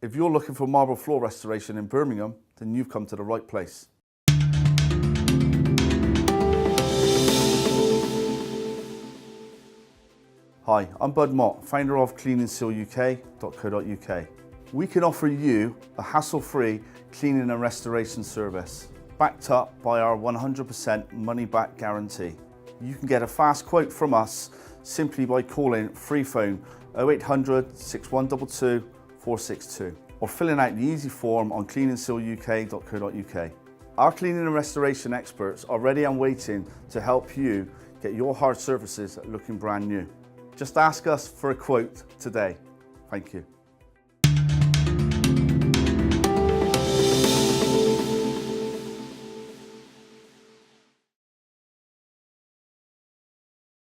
If you're looking for marble floor restoration in Birmingham, then you've come to the right place. Hi, I'm Bud Mott, founder of cleanandsealuk.co.uk. We can offer you a hassle-free cleaning and restoration service, backed up by our 100% money-back guarantee. You can get a fast quote from us simply by calling free phone 0800 6122 462 or filling out the easy form on cleanandsealuk.co.uk. Our cleaning and restoration experts are ready and waiting to help you get your hard surfaces looking brand new. Just ask us for a quote today. Thank you.